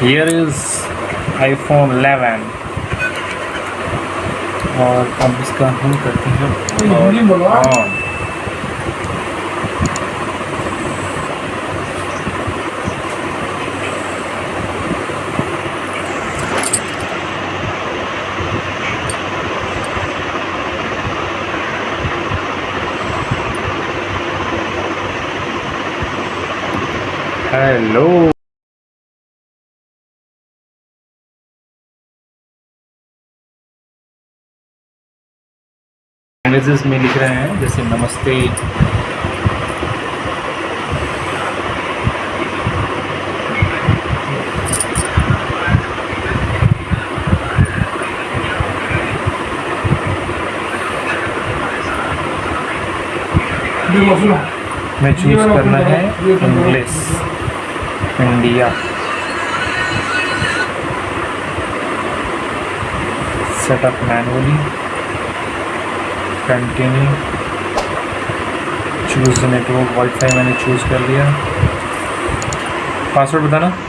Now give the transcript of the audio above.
Here is iPhone 11 और अब इसका हम करते हैं ऑन। हेलो, लैंग्वेजेस में लिख रहे हैं जैसे नमस्ते, में चूज करना है English, India, setup manually, continue, choose network, wifi मैंने चूज कर लिया, पासवर्ड बताना।